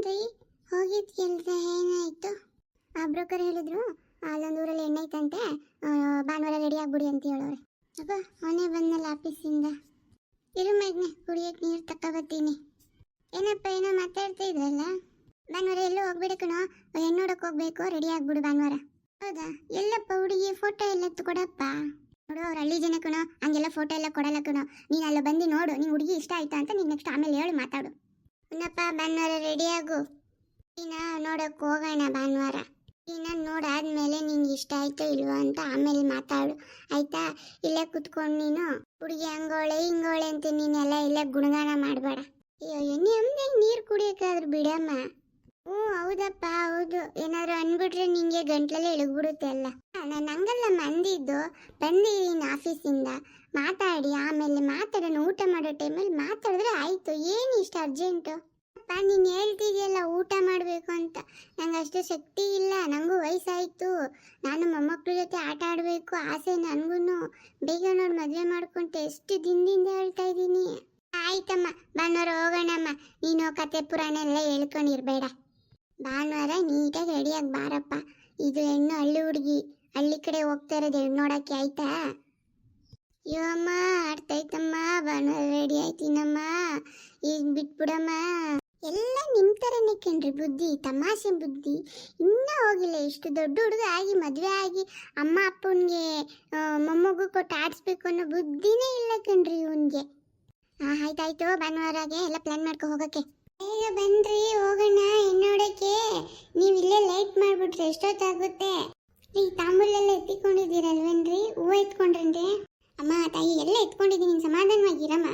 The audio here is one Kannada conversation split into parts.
ಏನ್ರಿ ಹೋಗಿದ್ ಕೆಲ್ಸ ಏನಾಯ್ತು? ಆ ಬ್ರೋಕರ್ ಹೇಳಿದ್ರು ಅಲ್ಲೊಂದು ಊರಲ್ಲಿ ಎಣ್ಣೆ ಐತಂತೆ, ಭಾನುವಾರ ರೆಡಿ ಆಗ್ಬಿಡಿ ಅಂತ ಹೇಳೋರೆ. ಅಪ್ಪ ಅವನೇ ಬಂದಲ್ಲ ಆಫೀಸಿಂದ. ಇರು ಮಗ್ನೆ, ಕುಡಿಯಕ್ಕೆ ನೀರು ತಗೊಬತ್ತೀನಿ. ಏನಪ್ಪ ಏನೋ ಮಾತಾಡ್ತಾ ಇದ್ರಲ್ಲ? ಭಾನುವಾರ ಎಲ್ಲೂ ಹೋಗ್ಬೇಡ ಕಣೋ, ಹೆಣ್ಣು ನೋಡಕ್ ಹೋಗ್ಬೇಕು, ರೆಡಿ ಆಗ್ಬಿಡು ಭಾನುವಾರ. ಹೌದಾ? ಎಲ್ಲಪ್ಪ ಹುಡುಗಿ ಫೋಟೋ ಎಲ್ಲ ಕೊಡಪ್ಪ. ನೋಡು ಅವ್ರ ಹಳ್ಳಿ ಜನ ಕಣೋ, ಹಂಗೆಲ್ಲ ಫೋಟೋ ಎಲ್ಲ ಕೊಡಲ್ಲ ಕಣೋ. ನೀನು ಅಲ್ಲ ಬಂದು ನೋಡು, ನಿಂಗೆ ಹುಡುಗಿ ಇಷ್ಟ ಆಯ್ತಾ ಅಂತ ನೀನು ನೆಕ್ಸ್ಟ್ ಆಮೇಲೆ ಹೇಳಿ ಮಾತಾಡು. ಇನ್ನಪ್ಪ ಭಾನುವಾರ ರೆಡಿ ಆಗು, ನೀನ ನೋಡಕ್ ಹೋಗೋಣ ಭಾನುವಾರ. ನೀನ ನೋಡಾದ್ಮೇಲೆ ನಿಂಗೆ ಇಷ್ಟ ಆಯ್ತೋ ಇಲ್ವೋ ಅಂತ ಆಮೇಲೆ ಮಾತಾಡು ಆಯ್ತಾ? ಇಲ್ಲೇ ಕುತ್ಕೊಂಡು ನೀನು ಹುಡುಗಿ ಹಂಗೋಳೆ ಹಿಂಗೋಳೆ ಅಂತ ನೀನೆಲ್ಲ ಇಲ್ಲೇ ಗುಣಗಾನ ಮಾಡಬೇಡ. ಅಯ್ಯೋ ನೆಮ್ಮದಿ ನೀರು ಕುಡಿಯೋಕ್ಕಾದ್ರೂ ಬಿಡಮ್ಮ. ಹ್ಞೂ ಹೌದಪ್ಪ ಹೌದು, ಏನಾದ್ರು ಅಂದ್ಬಿಟ್ರೆ ನಿಂಗೆ ಗಂಟ್ಲಲ್ಲೇ ಇಳಗ್ಬಿಡುತ್ತೆ ಅಲ್ಲ. ನಾನು ಹಂಗಲ್ಲ ಮಂದಿದ್ದು, ಬಂದಿದ್ದೀನಿ ಆಫೀಸಿಂದ, ಮಾತಾಡಿ ಆಮೇಲೆ ಮಾತಾಡೋಣ. ಊಟ ಮಾಡೋ ಟೈಮಲ್ಲಿ ಮಾತಾಡಿದ್ರೆ ಆಯಿತು, ಏನು ಇಷ್ಟ ಅರ್ಜೆಂಟು? ಅಪ್ಪ ನೀನು ಹೇಳ್ತಿದ್ಯಲ್ಲ ಊಟ ಮಾಡಬೇಕು ಅಂತ, ನಂಗೆ ಅಷ್ಟು ಶಕ್ತಿ ಇಲ್ಲ, ನನಗೂ ವಯಸ್ಸಾಯಿತು, ನಾನು ಮೊಮ್ಮಕ್ಕಳ ಜೊತೆ ಆಟ ಆಡಬೇಕು ಆಸೆ ನನಗೂ. ಬೇಗ ನೋಡಿ ಮದುವೆ ಮಾಡ್ಕೊಂತ ಎಷ್ಟು ದಿನದಿಂದ ಹೇಳ್ತಾ ಇದ್ದೀನಿ. ಆಯ್ತಮ್ಮ ಭಾನುವಾರ ಹೋಗೋಣಮ್ಮ, ನೀನು ಕತೆ ಪುರಾಣ ಎಲ್ಲ ಹೇಳ್ಕೊಂಡಿರ್ಬೇಡ. ಭಾನುವಾರ ನೀಟಾಗಿ ರೆಡಿಯಾಗಿ ಬಾರಪ್ಪ. ಇದು ಹೆಣ್ಣು ಹಳ್ಳಿ ಹುಡುಗಿ, ಹಳ್ಳಿ ಕಡೆ ಹೋಗ್ತಾ ಇರೋದು ಹೆಣ್ಣು ನೋಡೋಕ್ಕೆ ಆಯ್ತಾ? ಅಯ್ಯೋ ಅಮ್ಮ ಆಡ್ತೈತಮ್ಮ, ಭಾನುವಾರ ರೆಡಿ ಆಯ್ತೀನಮ್ಮ, ಈಗ ಬಿಟ್ಬಿಡಮ್ಮ. ಎಲ್ಲ ನಿಮ್ಮ ಥರನೇ ಕಣ್ರಿ ಬುದ್ಧಿ, ತಮಾಷೆ ಬುದ್ಧಿ. ಇನ್ನೂ ಹೋಗಿಲ್ಲ, ಇಷ್ಟು ದೊಡ್ಡ ಹುಡುಗ ಆಗಿ ಮದುವೆ ಆಗಿ ಅಮ್ಮ ಅಪ್ಪನಿಗೆ ಮೊಮ್ಮಗು ಕೊಟ್ಟು ಆಡಿಸ್ಬೇಕು ಅನ್ನೋ ಬುದ್ಧಿನೇ ಇಲ್ಲ ಕಣ್ರಿ ಇವನಿಗೆ. ಆಯ್ತಾಯ್ತು, ಭಾನುವಾರಗೆ ಎಲ್ಲ ಪ್ಲ್ಯಾನ್ ಮಾಡ್ಕೊ ಹೋಗೋಕ್ಕೆ. ಬೇಗ ಬನ್ರಿ ಹೋಗೋಣ ಹೆಣ್ಣೋಡಕ್ಕೆ. ನೀವು ಇಲ್ಲೇ ಲೇಟ್ ಮಾಡಿಬಿಟ್ರೆ ಎಷ್ಟೊತ್ತಾಗುತ್ತೆ ರೀ? ತಾಂಬೂಲೆಲ್ಲ ಎತ್ತಿಕೊಂಡಿದ್ದೀರಲ್ವೇನ್ರಿ? ಹೂವು ಎತ್ಕೊಂಡ್ರೇನ್ರಿ? ಅಮ್ಮ ತಾಯಿ ಎಲ್ಲ ಎತ್ಕೊಂಡಿದ್ದೀನಿ, ಸಮಾಧಾನವಾಗಿರಮ್ಮ.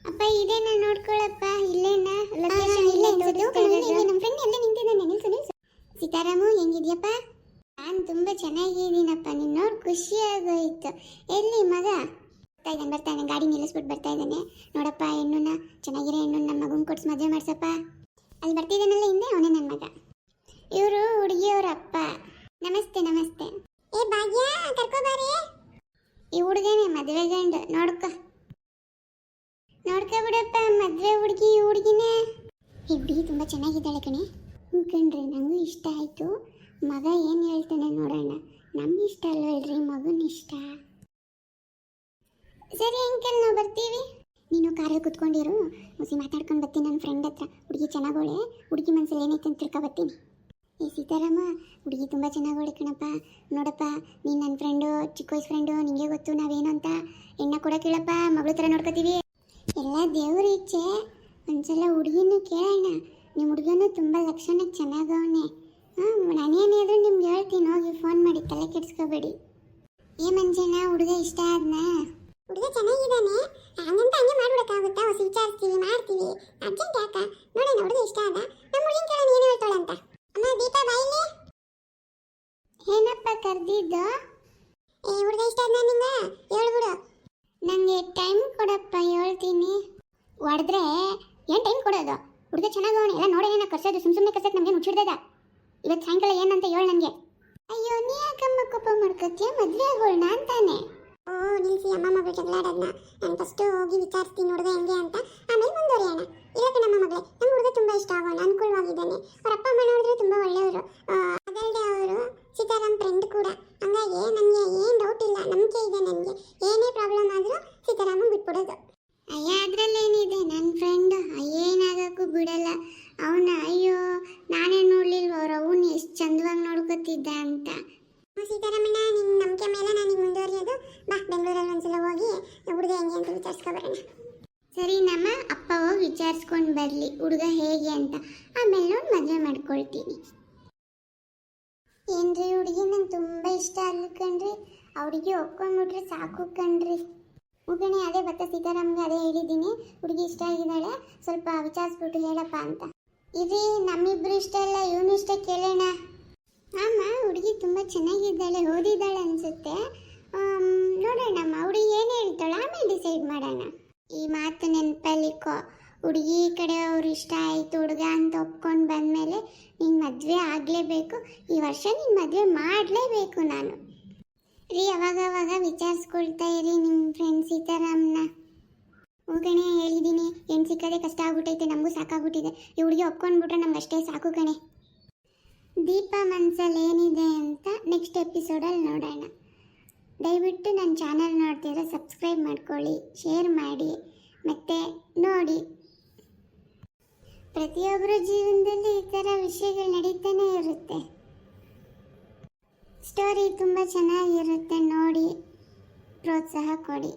ಅಪ್ಪ ಇದೇನ ನೋಡ್ಕೊಳಪ್ಪ, ಇಲ್ಲೇನ ನಮ್ಮ ಫ್ರೆಂಡ್ ಎಲ್ಲ ನಿಂತಿದ್ದಾನೆ, ನಿಲ್ಸು. ಸೀತಾರಾಮು ಹೆಂಗಿದ್ಯಪ್ಪ? ನಾನು ತುಂಬ ಚೆನ್ನಾಗಿದ್ದೀನಪ್ಪ, ನೀನು ನೋಡಿ ಖುಷಿ ಆಗೋಯ್ತು. ಎಲ್ಲಿ ಮಗ? ಬರ್ತಾನೆ, ಗಾಡಿ ನಿಲ್ಲಿಸ್ಬಿಟ್ಟು ಬರ್ತಾ ಇದ್ದಾನೆ. ನೋಡಪ್ಪ ಹೆಣ್ಣುನ, ಚೆನ್ನಾಗಿರೋ ಹೆಣ್ಣು ನಮ್ಮ ಮಗನ ಕೊಡ್ಸಿ ಮದುವೆ ಮಾಡ್ಸಪ್ಪ. ಅಲ್ಲಿ ಬರ್ತಿದ್ದಾನಲ್ಲ ಹಿಂದೆ, ಅವನೇ ನನ್ನ ಮಗ. ಇವರು ಹುಡುಗಿಯವ್ರ ಅಪ್ಪ. ನಮಸ್ತೆ ನಮಸ್ತೆ. ಏ ಭಾಗ್ಯ ಕರ್ಕೋಬಾರಿ, ಈ ಹುಡುಗನೇ ಮದುವೆ ಗಂಡು, ನೋಡ್ಕೊ ಬಿಡಪ್ಪ. ಮದುವೆ ಹುಡುಗಿ ಈ ಹುಡುಗಿನೇ. ಈ ಹುಡುಗಿ ತುಂಬ ಚೆನ್ನಾಗಿದ್ದಾಳೆ ಕಣೆ. ಕಣ್ರಿ ನನಗೂ ಇಷ್ಟ ಆಯಿತು. ಮಗ ಏನು ಹೇಳ್ತಾನೆ ನೋಡೋಣ. ನಮ್ಗೆ ಇಷ್ಟ ಅಲ್ವಲ್ರಿ, ಮಗನ ಇಷ್ಟ. ಸರಿ ಅಂಕಲ್ ನಾವು ಬರ್ತೀವಿ. ನೀನು ಕಾರಲ್ಲಿ ಕುತ್ಕೊಂಡಿರು, ಮುಸಿ ಮಾತಾಡ್ಕೊಂಡು ಬರ್ತೀನಿ ನನ್ನ ಫ್ರೆಂಡ್ ಹತ್ರ. ಹುಡುಗಿ ಚೆನ್ನಾಗೋಳೆ, ಹುಡುಗಿ ಮನಸ್ಸಲ್ಲಿ ಏನೈತೆ ಅಂತ ತಿಳ್ಕೊಬರ್ತೀನಿ. ಏ ಸೀತಾರಾಮ, ಹುಡುಗಿ ತುಂಬ ಚೆನ್ನಾಗೋಳೆ ಕಣಪ್ಪ. ನೋಡಪ್ಪ ನೀನು ನನ್ನ ಫ್ರೆಂಡು, ಚಿಕ್ಕ ವಯಸ್ಸು ಫ್ರೆಂಡು, ನಿಮಗೆ ಗೊತ್ತು ನಾವೇನು ಅಂತ. ಎಣ್ಣೆ ಕೊಡೋಕೆ ಹೇಳಪ್ಪ, ಮಗಳ ಥರ ನೋಡ್ಕೋತೀವಿ. ಎಲ್ಲ ದೇವ್ರ ಇಚ್ಛೆ. ಒಂದ್ಸಲ ಹುಡುಗಿನೂ ಕೇಳೋಣ. ನಿಮ್ಮ ಹುಡುಗನೂ ತುಂಬ ಲಕ್ಷಣಕ್ಕೆ ಚೆನ್ನಾಗವನೆ. ನಾನೇನಾದರೂ ನಿಮ್ಗೆ ಹೇಳ್ತೀನಿ, ಹೋಗಿ ಫೋನ್ ಮಾಡಿ, ತಲೆ ಕೆಡಿಸ್ಕೋಬೇಡಿ. ಏ ಮಂಜಣ್ಣ, ಹುಡುಗ ಇಷ್ಟ ಆದ್ನಾ? ಹುಡುಗ ಚೆನ್ನಾಗಿದ್ದಾನೆ, ಹಂಗಂತ ಹಂಗೆ ಮಾಡ್ಬಿಡಕ್ಕಾಗುತ್ತಾ? ಹೊಸ ವಿಚಾರಿಸ್ತೀವಿ, ಮಾಡ್ತೀವಿ, ಅರ್ಜೆಂಟ್ ಯಾಕ? ನೋಡೋಣ, ಹುಡುಗ ಇಷ್ಟ ಆದ, ನಮ್ಮ ಹುಡುಗಿನ ಕೇಳೋಣ ಏನು ಹೇಳ್ತಾಳೆ ಅಂತ. ಅಮ್ಮ ದೀಪಾ ಬಾಯಿಲಿ. ಏನಪ್ಪ ಕರೆದಿದ್ದು? ಏ ಹುಡುಗ ಇಷ್ಟ ಆದ್ನಾ ನಿಂಗೆ? ಹೇಳ್ಬಿಡು. ನನಗೆ ಟೈಮ್ ಕೊಡಪ್ಪ, ಹೇಳ್ತೀನಿ. ಹೊಡೆದ್ರೆ ಏನು ಟೈಮ್ ಕೊಡೋದು? ಹುಡುಗ ಚೆನ್ನಾಗವನೆ, ಎಲ್ಲ ನೋಡೇನ ಕರ್ಸೋದು, ಸುಮ್ಮನೆ ಕರ್ಸಕ್ಕೆ ನಮಗೆ ಮುಚ್ಚಿಡ್ದದ. ಇವತ್ತು ಸಾಯಂಕಾಲ ಏನಂತ ಹೇಳು ನನಗೆ. ಅಯ್ಯೋ ನೀ ಯಾಕಮ್ಮ ಕೋಪ ಮಾಡ್ಕೊತೀಯ? ಮದುವೆ ಆಗೋಣ ಅಂತಾನೆ. ಓ ನಿಲ್ಸಿ, ಅಮ್ಮ ಮಗಳು ಜಗಳಾಡೋದನ್ನ ನಾನು ಫಸ್ಟು ಹೋಗಿ ವಿಚಾರಿಸ್ತೀನಿ ಹುಡುಗ ಹೆಂಗೆ ಅಂತ, ಆಮೇಲೆ ಮುಂದುವರಿಯೋಣ. ಇಲ್ಲ ಕಣಮ್ಮ ಮಗಳೇ, ನಮ್ಮ ಹುಡುಗ ತುಂಬ ಇಷ್ಟ ಆಗೋಣ, ಅನುಕೂಲವಾಗಿದ್ದಾನೆ. ಅವ್ರ ಅಪ್ಪ ಅಮ್ಮ ನೋಡಿದ್ರೆ ತುಂಬ ಒಳ್ಳೆಯವರು. ಅದಲ್ಲದೆ ಅವರು ಸೀತಾರಾಮ್ ಫ್ರೆಂಡ್ ಕೂಡ. ಹಂಗಾಗಿ ನನಗೆ ಏನು ಡೌಟ್ ಇಲ್ಲ, ನಂಬಿಕೆ ಇದೆ ನನಗೆ. ಏನೇ ಪ್ರಾಬ್ಲಮ್ ಆದರೂ ಸೀತಾರಾಮನ್ ಬಿಟ್ಬಿಡೋದು. ಅಯ್ಯ ಅದರಲ್ಲೇನಿದೆ, ನನ್ನ ಫ್ರೆಂಡ್ ಏನಾಗಕ್ಕೂ ಬಿಡಲ್ಲ ಅವನ. ಅಯ್ಯೋ ನಾನೇ ನೋಡ್ಲಿಲ್ವ ಅವ್ರು ಅವನು ಎಷ್ಟು ಚಂದವಾಗಿ ನೋಡ್ಕೊತಿದ್ದ ಅಂತ. ಸೀತಾರಾಮಣ್ಣ, ನಿನ್ನ ನಂಬಿಕೆ ಮೇಲೆ ನಾನು ಮುಂದುವರಿಯೋದು. ಬಾ, ಬೆಂಗಳೂರಲ್ಲಿ ಒಂದ್ಸಲ ಹೋಗಿ ಹುಡುಗ ಹೆಂಗೆ ಅಂತ ವಿಚಾರಿಸ್ಕೊಬರೋಣ. ಸರಿ ನಮ್ಮ ಅಪ್ಪ ಹೋಗಿ ವಿಚಾರಿಸ್ಕೊಂಡು ಬರಲಿ ಹುಡುಗ ಹೇಗೆ ಅಂತ, ಆಮೇಲೆ ನೋಡಿ ಮದುವೆ ಮಾಡ್ಕೊಳ್ತೀನಿ. ಏನ್ರಿ ಹುಡುಗಿ ನಂಗೆ ತುಂಬ ಇಷ್ಟ ಅಲ್ಲ ಕಣ್ರಿ. ಹುಡುಗಿ ಒಪ್ಕೊಂಡ್ಬಿಟ್ರೆ ಸಾಕು ಕಣ್ರಿ. ಮುಗಣಿ ಅದೇ ಬತ್ತ ಸೀತಾರಾಮ್ಗೆ ಅದೇ ಹೇಳಿದ್ದೀನಿ, ಹುಡುಗಿ ಇಷ್ಟ ಆಗಿದ್ದಾಳೆ, ಸ್ವಲ್ಪ ವಿಚಾರಿಸ್ಬಿಟ್ಟು ಹೇಳಪ್ಪ ಅಂತ. ಇದು ನಮ್ಮಿಬ್ರು ಇಷ್ಟ ಇಲ್ಲ, ಇವನು ಇಷ್ಟ ಕೇಳೋಣ. ಅಮ್ಮ ಹುಡುಗಿ ತುಂಬ ಚೆನ್ನಾಗಿದ್ದಾಳೆ, ಓದಿದ್ದಾಳೆ ಅನಿಸುತ್ತೆ. ನೋಡೋಣಮ್ಮ, ಹುಡುಗಿ ಏನು ಹೇಳ್ತಾಳೆ ಆಮೇಲೆ ಡಿಸೈಡ್ ಮಾಡೋಣ. ಈ ಮಾತು ನೆನಪಲ್ಲಿಕೋ, ಹುಡುಗಿ ಕಡೆ ಅವ್ರು ಇಷ್ಟ ಆಯಿತು ಹುಡುಗ ಅಂತ ಒಪ್ಕೊಂಡು ಬಂದಮೇಲೆ ನೀನು ಮದುವೆ ಆಗಲೇಬೇಕು. ಈ ವರ್ಷ ನೀನು ಮದುವೆ ಮಾಡಲೇಬೇಕು. ನಾನು ರೀ ಅವಾಗವಾಗ ವಿಚಾರಿಸ್ಕೊಳ್ತಾ ಇರಿ ನಿಮ್ಮ ಫ್ರೆಂಡ್ ಸೀತಾರಾಮ್ನ. ಕಣೆ ಹೇಳಿದ್ದೀನಿ, ಹೆಣ್ಣು ಸಿಕ್ಕದೆ ಕಷ್ಟ ಆಗ್ಬಿಟ್ಟೈತೆ, ನಮಗೂ ಸಾಕಾಗ್ಬಿಟ್ಟಿದೆ. ಈ ಹುಡುಗಿ ಒಪ್ಕೊಂಡ್ಬಿಟ್ರೆ ನಮ್ಗೆ ಅಷ್ಟೇ ಸಾಕು ಕಣೆ. ದೀಪ ಮನ್ಸಲ್ಲಿ ಏನಿದೆ ಅಂತ ನೆಕ್ಸ್ಟ್ ಎಪಿಸೋಡಲ್ಲಿ ನೋಡೋಣ. ದಯವಿಟ್ಟು ನನ್ನ ಚಾನಲ್ ನೋಡ್ತಿದ್ರೆ ಸಬ್ಸ್ಕ್ರೈಬ್ ಮಾಡ್ಕೊಳ್ಳಿ, ಶೇರ್ ಮಾಡಿ ಮತ್ತು ನೋಡಿ. ಪ್ರತಿಯೊಬ್ಬರ ಜೀವನದಲ್ಲಿ ಈ ಥರ ವಿಷಯಗಳು ನಡೀತಾನೆ ಇರುತ್ತೆ. ಸ್ಟೋರಿ ತುಂಬ ಚೆನ್ನಾಗಿರುತ್ತೆ, ನೋಡಿ ಪ್ರೋತ್ಸಾಹ ಕೊಡಿ.